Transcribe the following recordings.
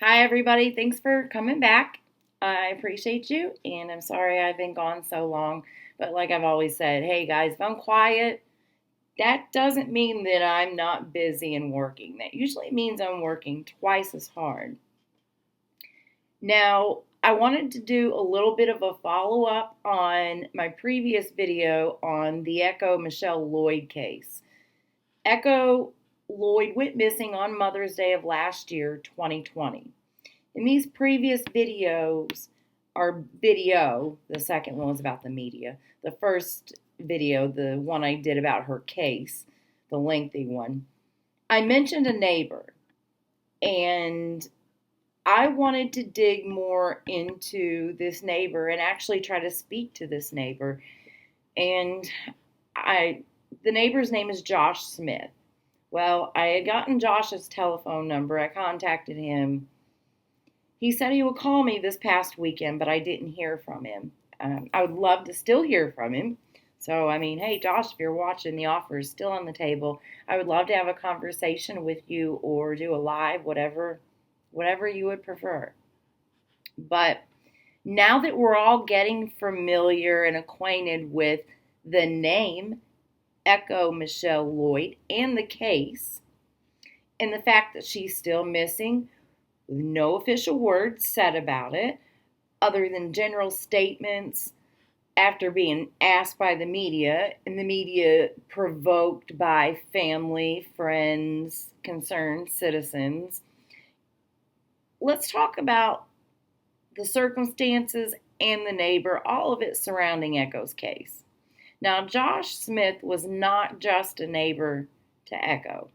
Hi, everybody. Thanks for coming back. I appreciate you, and I'm sorry I've been gone so long. But like I've always said, hey guys, if I'm quiet, that doesn't mean that I'm not busy and working. That usually means I'm working twice as hard. Now, I wanted to do a little bit of a follow up on my previous video on the Echo Lloyd case. Echo Lloyd went missing on Mother's Day of last year, 2020. In these previous videos, the second one was about the media. The first video, the one I did about her case, the lengthy one, I mentioned a neighbor. And I wanted to dig more into this neighbor and actually try to speak to this neighbor. And the neighbor's name is Josh Smith. Well, I had gotten Josh's telephone number. I contacted him. He said he would call me this past weekend, but I didn't hear from him. I would love to still hear from him. So, hey, Josh, if you're watching, the offer is still on the table. I would love to have a conversation with you or do a live, whatever you would prefer. But now that we're all getting familiar and acquainted with the name Echo Lloyd and the case, and the fact that she's still missing, with no official words said about it, other than general statements after being asked by the media, and the media provoked by family, friends, concerned citizens. Let's talk about the circumstances and the neighbor, all of it surrounding Echo's case. Now, Josh Smith was not just a neighbor to Echo.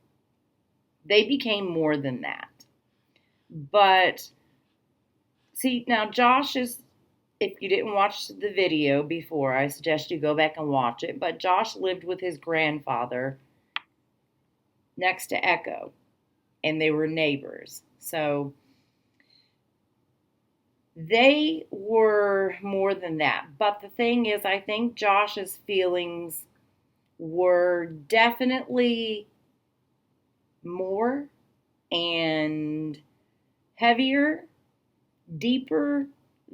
They became more than that. But see, now Josh is, if you didn't watch the video before, I suggest you go back and watch it. But Josh lived with his grandfather next to Echo, and they were neighbors. So they were more than that. But the thing is, I think Josh's feelings were definitely more and heavier, deeper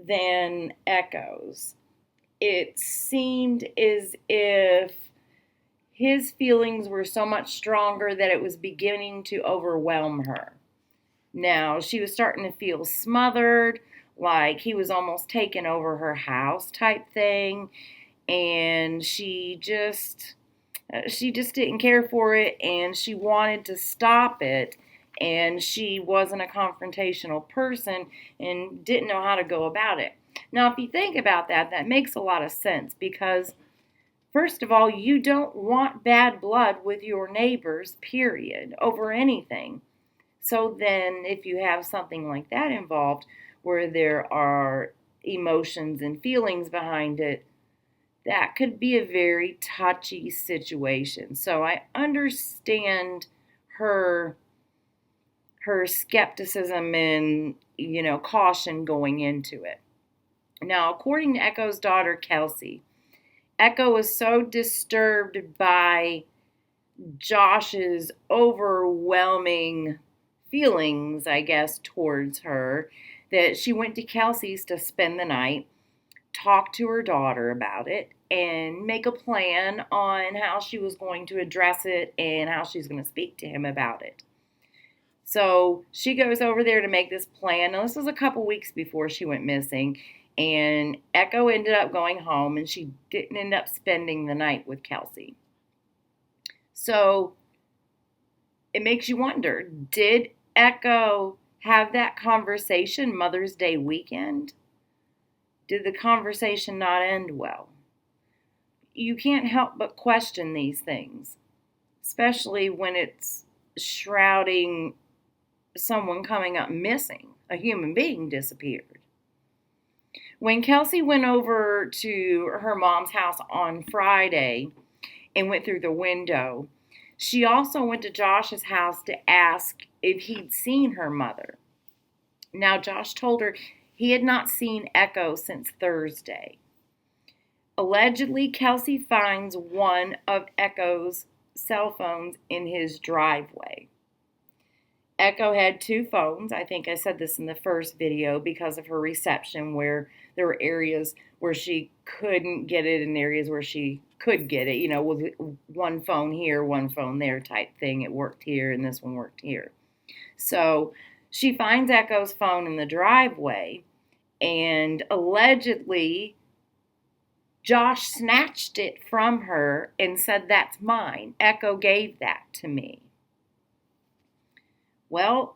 than Echo's. It seemed as if his feelings were so much stronger that it was beginning to overwhelm her. Now, she was starting to feel smothered, like he was almost taking over her house type thing, and she just didn't care for it, and she wanted to stop it. And she wasn't a confrontational person and didn't know how to go about it. Now, if you think about that, that makes a lot of sense because, first of all, you don't want bad blood with your neighbors, period, over anything. So then if you have something like that involved where there are emotions and feelings behind it, that could be a very touchy situation. So I understand her skepticism and, caution going into it. Now, according to Echo's daughter, Kelsey, Echo was so disturbed by Josh's overwhelming feelings, I guess, towards her, that she went to Kelsey's to spend the night, talk to her daughter about it, and make a plan on how she was going to address it and how she's going to speak to him about it. So she goes over there to make this plan. Now, this was a couple weeks before she went missing, and Echo ended up going home, and she didn't end up spending the night with Kelsey. So it makes you wonder, did Echo have that conversation Mother's Day weekend? Did the conversation not end well? You can't help but question these things, especially when it's shrouding someone coming up missing. A human being disappeared. When Kelsey went over to her mom's house on Friday and went through the window, she also went to Josh's house to ask if he'd seen her mother. Now, Josh told her he had not seen Echo since Thursday. Allegedly, Kelsey finds one of Echo's cell phones in his driveway. Echo had two phones. I think I said this in the first video because of her reception, where there were areas where she couldn't get it and areas where she could get it, with one phone here, one phone there type thing. It worked here and this one worked here. So she finds Echo's phone in the driveway, and allegedly Josh snatched it from her and said, "That's mine. Echo gave that to me." Well,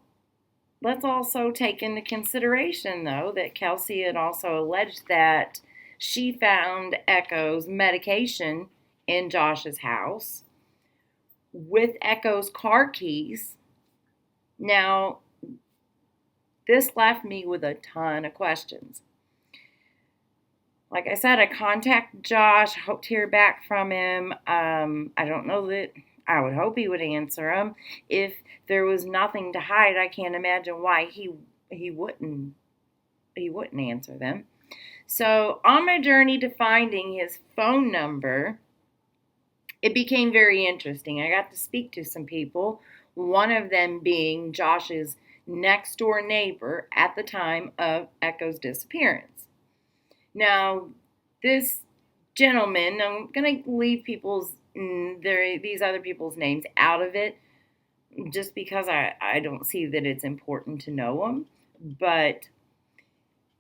let's also take into consideration, though, that Kelsey had also alleged that she found Echo's medication in Josh's house with Echo's car keys. Now, this left me with a ton of questions. Like I said, I contacted Josh, hoped to hear back from him. I don't know that I would hope he would answer them. If there was nothing to hide, I can't imagine why he wouldn't answer them. So on my journey to finding his phone number, it became very interesting. I got to speak to some people, one of them being Josh's next door neighbor at the time of Echo's disappearance. Now, this gentleman, I'm going to leave these other people's names out of it just because I don't see that it's important to know them. But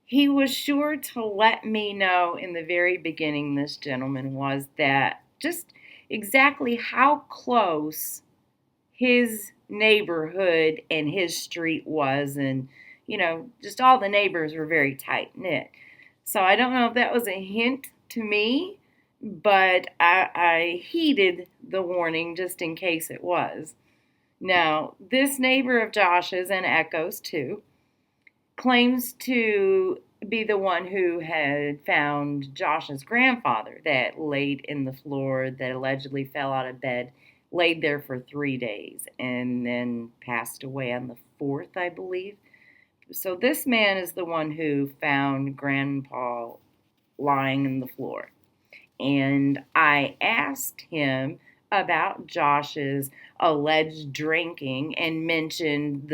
he was sure to let me know in the very beginning, this gentleman was, that just exactly how close his neighborhood and his street was. And, just all the neighbors were very tight knit. So I don't know if that was a hint to me, but I heeded the warning just in case it was. Now, this neighbor of Josh's, and Echo's too, claims to be the one who had found Josh's grandfather that laid in the floor, that allegedly fell out of bed, laid there for 3 days, and then passed away on the 4th, I believe. So this man is the one who found Grandpa lying in the floor. And I asked him about Josh's alleged drinking and mentioned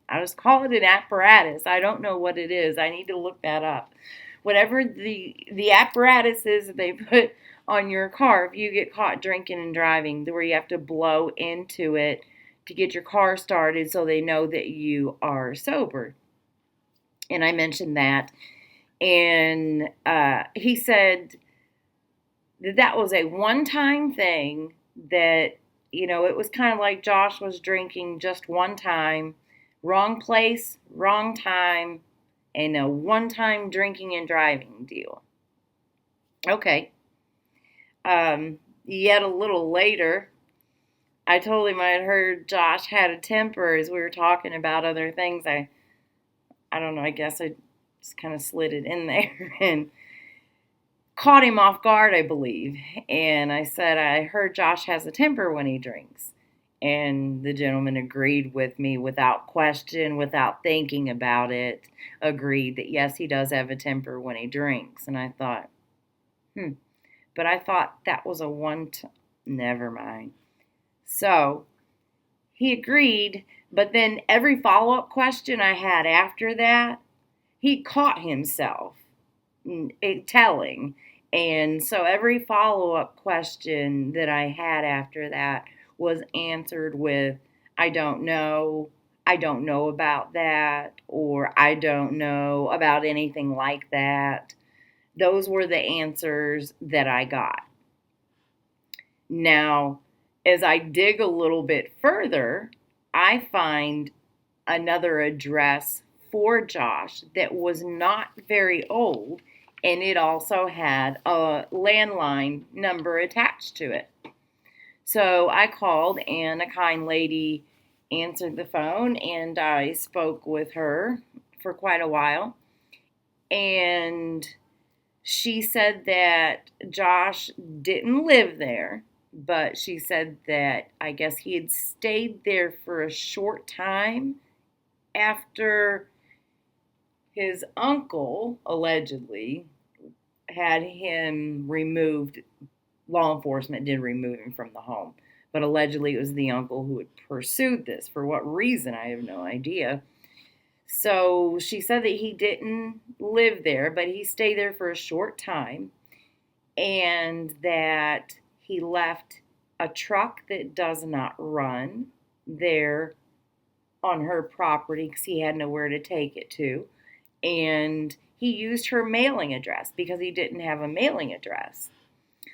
I just call it an apparatus. I don't know what it is. I need to look that up. Whatever the apparatus is that they put on your car if you get caught drinking and driving, where you have to blow into it to get your car started so they know that you are sober. And I mentioned that. And he said that was a one-time thing, that, it was kind of like Josh was drinking just one time, wrong place, wrong time, and a one-time drinking and driving deal. Okay. Yet a little later, I told him I had heard Josh had a temper as we were talking about other things. I don't know, I guess I just kind of slid it in there and caught him off guard, I believe. And I said, I heard Josh has a temper when he drinks. And the gentleman agreed with me without question, without thinking about it, agreed that yes, he does have a temper when he drinks. And I thought, But I thought that was a never mind. So he agreed, but then every follow-up question I had after that, he caught himself telling. And so every follow-up question that I had after that was answered with, I don't know about that, or I don't know about anything like that. Those were the answers that I got. Now, as I dig a little bit further, I find another address for Josh that was not very old, and it also had a landline number attached to it. So I called, and a kind lady answered the phone, and I spoke with her for quite a while. And she said that Josh didn't live there, but she said that I guess he had stayed there for a short time after his uncle allegedly had him removed. Law enforcement did remove him from the home, but allegedly it was the uncle who had pursued this. For what reason, I have no idea. So she said that he didn't live there, but he stayed there for a short time, and that he left a truck that does not run there on her property because he had nowhere to take it to. And he used her mailing address because he didn't have a mailing address.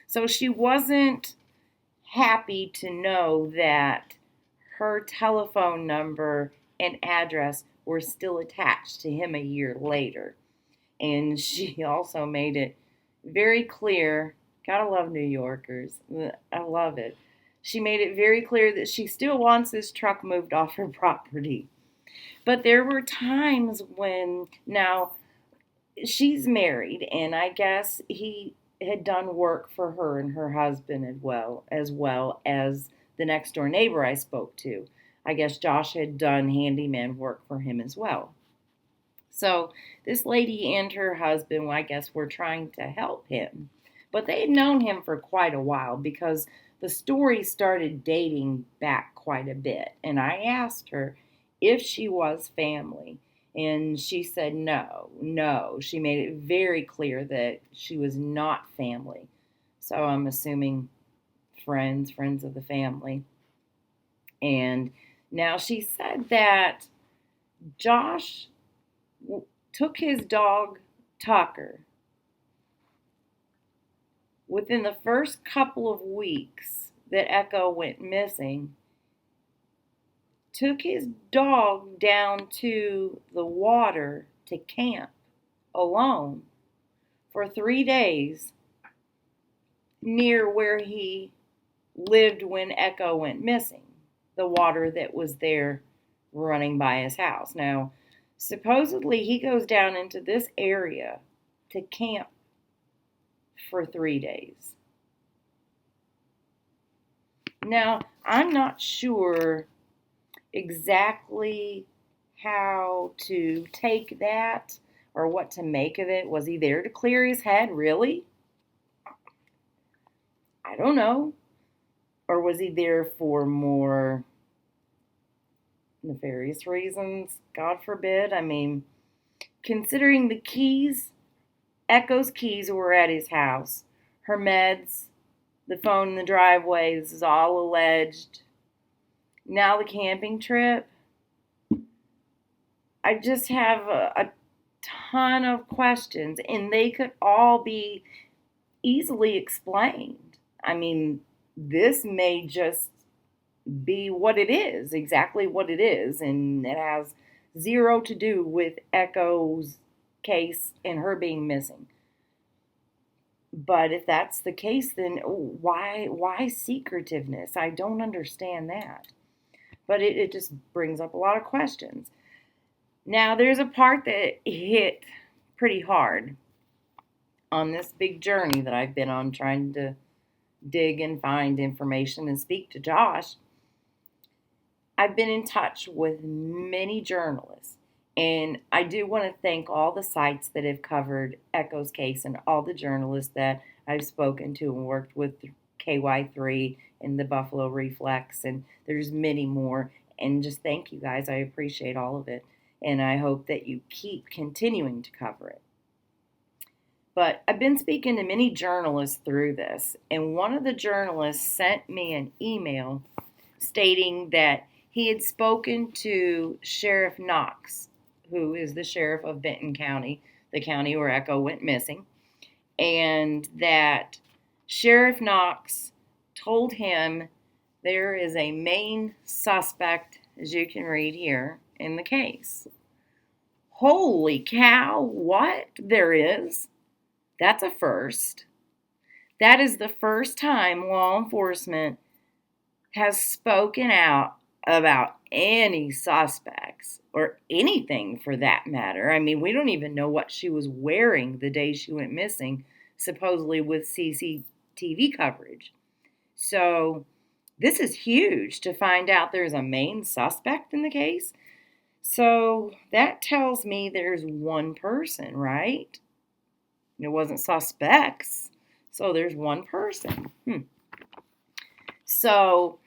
So she wasn't happy to know that her telephone number and address were still attached to him a year later. And she also made it very clear, gotta love New Yorkers, I love it. She made it very clear that she still wants this truck moved off her property. But there were times when, now, she's married, and I guess he had done work for her and her husband as well as the next door neighbor I spoke to. I guess Josh had done handyman work for him as well. So this lady and her husband, well, I guess, were trying to help him. But they had known him for quite a while because the story started dating back quite a bit. And I asked her if she was family. And she said no. She made it very clear that she was not family. So I'm assuming friends of the family. And now she said that Josh took his dog, Tucker, within the first couple of weeks that Echo went missing, took his dog down to the water to camp alone for 3 days near where he lived when Echo went missing, the water that was there running by his house. Now, supposedly he goes down into this area to camp for 3 days. Now, I'm not sure exactly how to take that or what to make of it. Was he there to clear his head, really? I don't know. Or was he there for more nefarious reasons? God forbid. I mean, considering the keys, Echo's keys were at his house. Her meds, the phone in the driveway, this is all alleged. Now the camping trip. I just have a ton of questions, and they could all be easily explained. I mean, this may just be what it is, exactly what it is, and it has zero to do with Echo's case and her being missing. But if that's the case, then why secretiveness? I don't understand that. But it just brings up a lot of questions. Now, there's a part that hit pretty hard on this big journey that I've been on trying to dig and find information and speak to Josh. I've been in touch with many journalists, and I do want to thank all the sites that have covered Echo's case and all the journalists that I've spoken to and worked with, KY3 and the Buffalo Reflex, and there's many more. And just thank you guys. I appreciate all of it, and I hope that you keep continuing to cover it. But I've been speaking to many journalists through this, and one of the journalists sent me an email stating that he had spoken to Sheriff Knox, who is the sheriff of Benton County, the county where Echo went missing, and that Sheriff Knox told him there is a main suspect, as you can read here, in the case. Holy cow, what? There is? That's a first. That is the first time law enforcement has spoken out about any suspects or anything for that matter. I mean, we don't even know what she was wearing the day she went missing, supposedly with CCTV coverage. So this is huge to find out there's a main suspect in the case. So that tells me there's one person, right? It wasn't suspects. So there's one person. So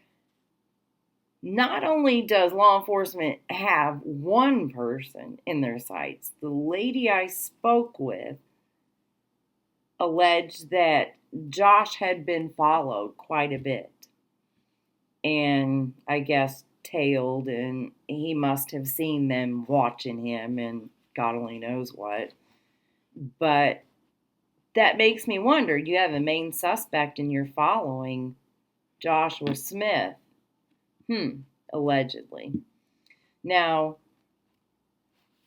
Not only does law enforcement have one person in their sights, the lady I spoke with alleged that Josh had been followed quite a bit and I guess tailed, and he must have seen them watching him and God only knows what. But that makes me wonder, you have a main suspect and you're following Joshua Smith. Allegedly. Now,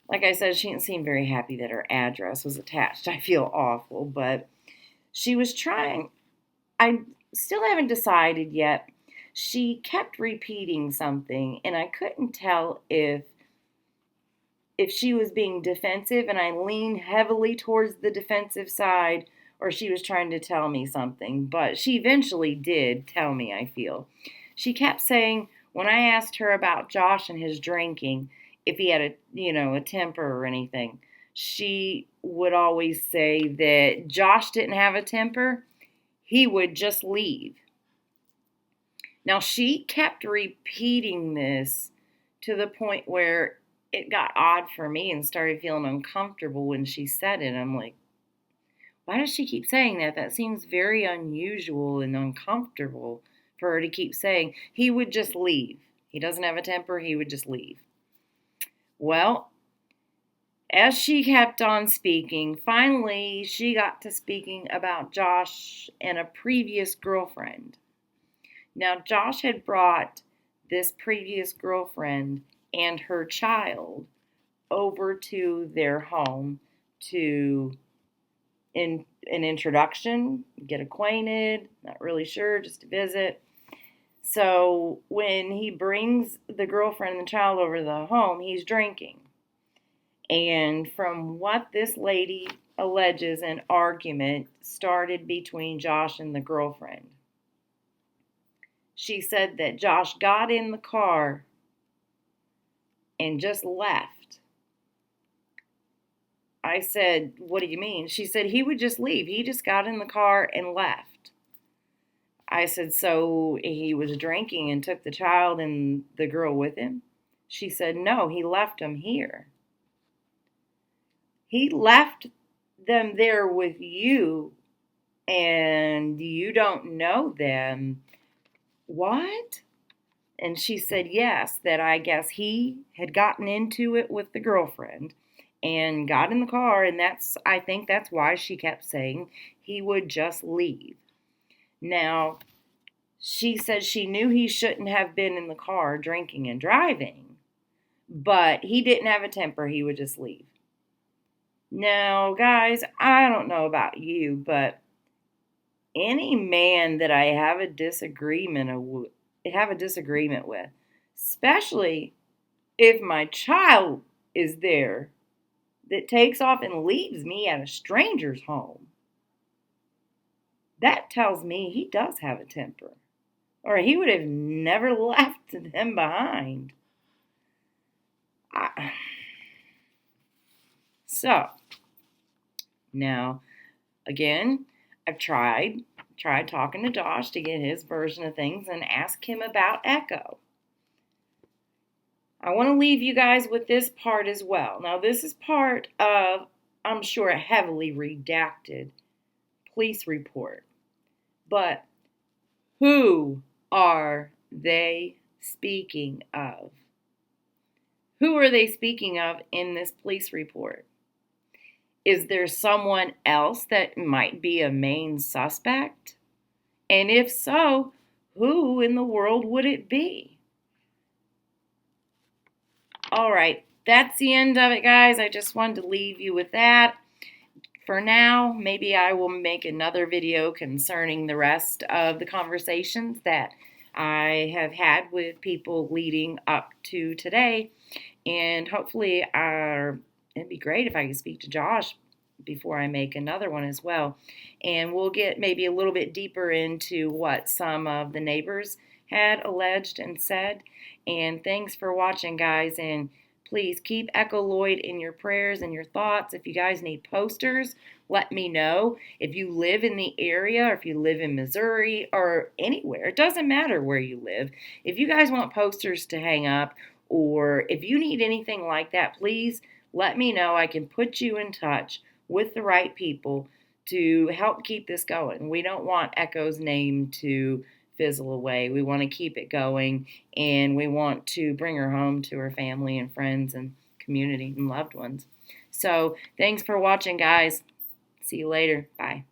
like I said, she didn't seem very happy that her address was attached. I feel awful, but she was trying. I still haven't decided yet. She kept repeating something, and I couldn't tell if she was being defensive, and I leaned heavily towards the defensive side, or she was trying to tell me something. But she eventually did tell me, I feel. She kept saying, when I asked her about Josh and his drinking, if he had a temper or anything, she would always say that Josh didn't have a temper. He would just leave. Now, she kept repeating this to the point where it got odd for me and started feeling uncomfortable when she said it. I'm like, why does she keep saying that? That seems very unusual and uncomfortable for her to keep saying. He would just leave. He doesn't have a temper. He would just leave. Well, as she kept on speaking, finally she got to speaking about Josh and a previous girlfriend. Now, Josh had brought this previous girlfriend and her child over to their home to in an introduction, get acquainted, not really sure, just to visit. So when he brings the girlfriend and the child over to the home, he's drinking. And from what this lady alleges, an argument started between Josh and the girlfriend. She said that Josh got in the car and just left. I said, what do you mean? She said he would just leave. He just got in the car and left. I said, so he was drinking and took the child and the girl with him? She said, no, he left them here. He left them there with you and you don't know them. What? And she said yes, that I guess he had gotten into it with the girlfriend and got in the car, and I think that's why she kept saying he would just leave. Now, she said she knew he shouldn't have been in the car drinking and driving, but he didn't have a temper, he would just leave. Now, guys, I don't know about you, but any man that I have a disagreement with, especially if my child is there, that takes off and leaves me at a stranger's home, that tells me he does have a temper, or he would have never left them behind. So, now, again, I've tried talking to Josh to get his version of things and ask him about Echo. I want to leave you guys with this part as well. Now, this is part of, I'm sure, a heavily redacted police report. But who are they speaking of? Who are they speaking of in this police report? Is there someone else that might be a main suspect? And if so, who in the world would it be? All right, that's the end of it, guys. I just wanted to leave you with that. For now, maybe I will make another video concerning the rest of the conversations that I have had with people leading up to today. And hopefully, it'd be great if I could speak to Josh before I make another one as well. And we'll get maybe a little bit deeper into what some of the neighbors had alleged and said. And thanks for watching, guys. And please keep Echo Lloyd in your prayers and your thoughts. If you guys need posters, let me know. If you live in the area, or if you live in Missouri or anywhere, it doesn't matter where you live. If you guys want posters to hang up, or if you need anything like that, please let me know. I can put you in touch with the right people to help keep this going. We don't want Echo's name to fizzle away. We want to keep it going, and we want to bring her home to her family and friends and community and loved ones. So thanks for watching, guys. See you later. Bye.